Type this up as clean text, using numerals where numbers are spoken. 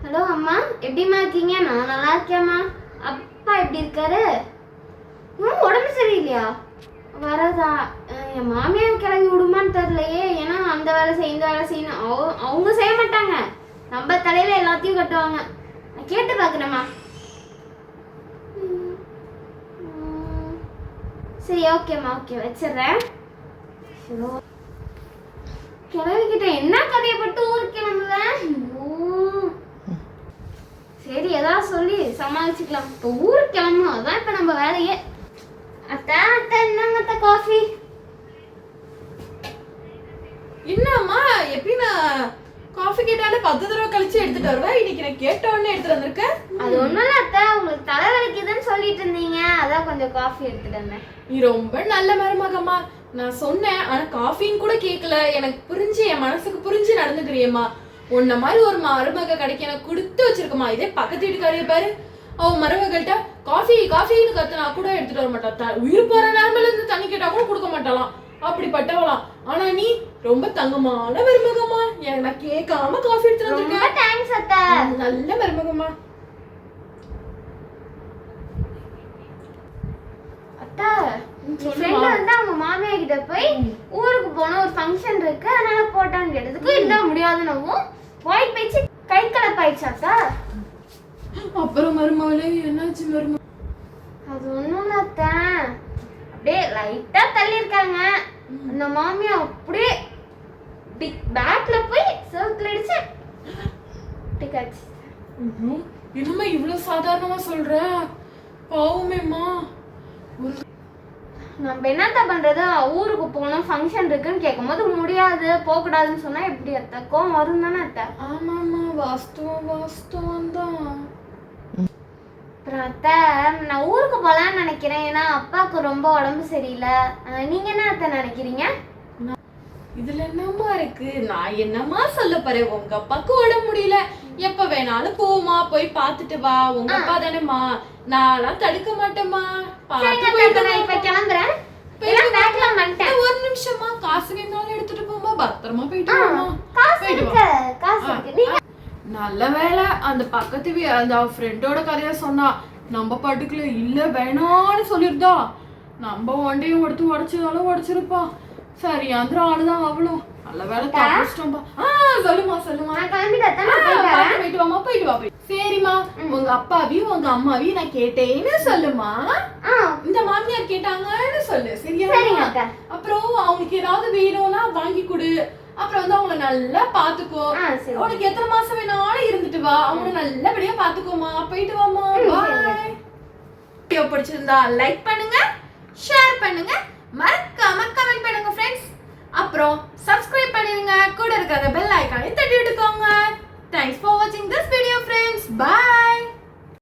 Hello அம்மா, எப்படிம்மா இருக்கீங்க? நான் நல்லா இருக்கேம்மா. அப்பா எப்படி இருக்காரு? உடம்பு சரியில்லையா? வரதா? என் மாமியார் கிளம்பி விடுமான்னு தெரியலையே. ஏன்னா அந்த வேலை செய்ய இந்த வேலை செய்யணும் அவங்க செய்ய மாட்டாங்க. நம்ம தலையில எல்லாத்தையும் கட்டுவாங்க. நான் கேட்டு பார்க்குறேம்மா. சரி, ஓகேம்மா, ஓகே, வச்சிடுறேன். கிளம்பிக்கிட்ட என்ன கதையை பட்டு ஊருக்கு கிளம்புவேன். சரி, ஏதாவது சொல்லி சமாளிச்சுக்கலாம். இப்போ ஊருக்கு கிளம்பணும், அதான் இப்போ நம்ம வேலையே. அத்தா அத்தா, என்னங்க அத்தா காஃபி? என்னம்மா, எப்படி நான் காஃபி கேட்டாலே 10 தடவை கழிச்சு எடுத்துட்டு வருவேன். இன்னைக்கு நான் கேட்ட உடனே எடுத்துட்டு வந்திருக்கேன். அது ஒண்ணும் இல்ல அத்தா, உங்களுக்கு தலை வலிக்குதுன்னு சொல்லிட்டு இருந்தீங்க, அதான் கொஞ்சம் காஃபி எடுத்துட்டு வந்தேன். நீ ரொம்ப நல்ல மருமகம்மா. நான் சொன்னேன், ஆனா காஃபின்னு கூட கேட்கல. எனக்கு புரிஞ்சு, என் மனசுக்கு புரிஞ்சு நடந்துக்கிறியம்மா. உன்ன மாதிரி ஒரு மருமக கிடைக்க எனக்கு கொடுத்து வச்சிருக்கமா. இதே பக்கத்து வீட்டுக்காரியை பாரு, அவ மருமகள்கிட்ட காஃபி காஃபின்னு கத்துனா கூட எடுத்துட்டு வர மாட்டா. உயிர் போற நேரம்ல இருந்து தண்ணி கேட்டா கூட கொடுக்க மாட்டாளாம். அப்படிப்பட்டவளாம். ஆனா நீ ரொம்ப தங்கமான மருமகம்மா. எனக்கு நான் கேட்காம காஃபி எடுத்துட்டு வந்திருக்கேன். தேங்க்ஸ் அத்தா. நல்ல மருமகம்மா. அத்தா, ஃப்ரெண்ட் வந்து அவங்க மாமியார் கிட்ட போய் ஊருக்கு போன ஒரு ஃபங்க்ஷன் இருக்கு, அதனால போட்டான்னு கேட்டதுக்கு இல்ல முடியாதுன்னு வாய் பேச்சு கை கலப்பாயிடுச்சு அத்தா. அப்புறம் மருமகளே என்னாச்சு மரும? அது ஒண்ணும் இல்ல அத்தா, அப்படியே லைட்டா தள்ளி இருக்காங்க. அந்த மாமியா அப்படியே பேக்ல போய் சர்க்கிள் அடிச்சு டிக்காச்சு. என்னம்மா இவ்வளவு சாதாரணமா சொல்ற? பாவமேம்மா. நம்ம என்னத்த பண்றது? ஊருக்கு போகணும், ஃபங்க்ஷன் இருக்குன்னு கேட்கும்போது முடியாது போகக்கூடாதுன்னு சொன்னா எப்படி அத்தா? கோவம் வரும் தானே அத்தா? ஆமாம்மா, வாஸ்தவம் தான். அப்புறம் அத்தை, நான் ஊருக்கு போகலான்னு நினைக்கிறேன். ஏன்னா அப்பாவுக்கு ரொம்ப உடம்பு சரியில்லை. நீங்க என்ன அத்தை நினைக்கிறீங்க? இதுல என்னம்மா இருக்கு? நான் என்னம்மா சொல்ல போறேன்? உங்க அப்பாக்கு உடம்பு முடியல, எப்ப வேணாலும் போமா, போய் பாத்துட்டு வா. உங்க அப்பா தானேம்மா, நான்லாம் தடுக்க மாட்டேம்மா. இப்ப கிளம்புறேன். ஒரு நிமிஷமா, காசு வேணாலும் எடுத்துட்டு போமா, பத்திரமா போயிட்டு வாமா. நல்ல வேலை அந்த பக்கத்து அந்த ஃப்ரெண்டோட கதைய சொன்னா. நம்ம பாட்டுக்குள்ள இல்ல வேணான்னு சொல்லிருந்தா நம்ம வண்டியும் எடுத்து உடைச்சிருப்பா. சரி, அந்த ஆளுதான் அவளும். நல்ல வேலை தப்பிச்சிட்டோம்பா. சொல்லுமா. போயிட்டு வாமா, போயிட்டு வா. சரிம்மா, உங்க அப்பாவையும் உங்க அம்மாவையும் நான் கேட்டேன்னு சொல்லுமா. இந்த மாமியார் கேட்டாங்கன்னு சொல்லு. சரியா? அப்புறம் அவங்களுக்கு ஏதாவது வேணும்னா வாங்கி கொடு. அப்புறம் வந்து அவங்கள நல்லா பாத்துக்கோ. உனக்கு எத்தனை மாசம் வேணாலும் இருந்துட்டு வா. அவங்கள நல்லபடியா பாத்துக்கோமா. போயிட்டு வாமா. பாய். வீடியோ பிடிச்சிருந்தா லைக் பண்ணுங்க, ஷேர் பண்ணுங்க, மறக்காம கமெண்ட் பண்ணுங்க ஃப்ரெண்ட்ஸ். அப்புறம் சப்ஸ்கிரைப் பண்ணிருங்க. கூட இருக்கிற பெல் ஐகானை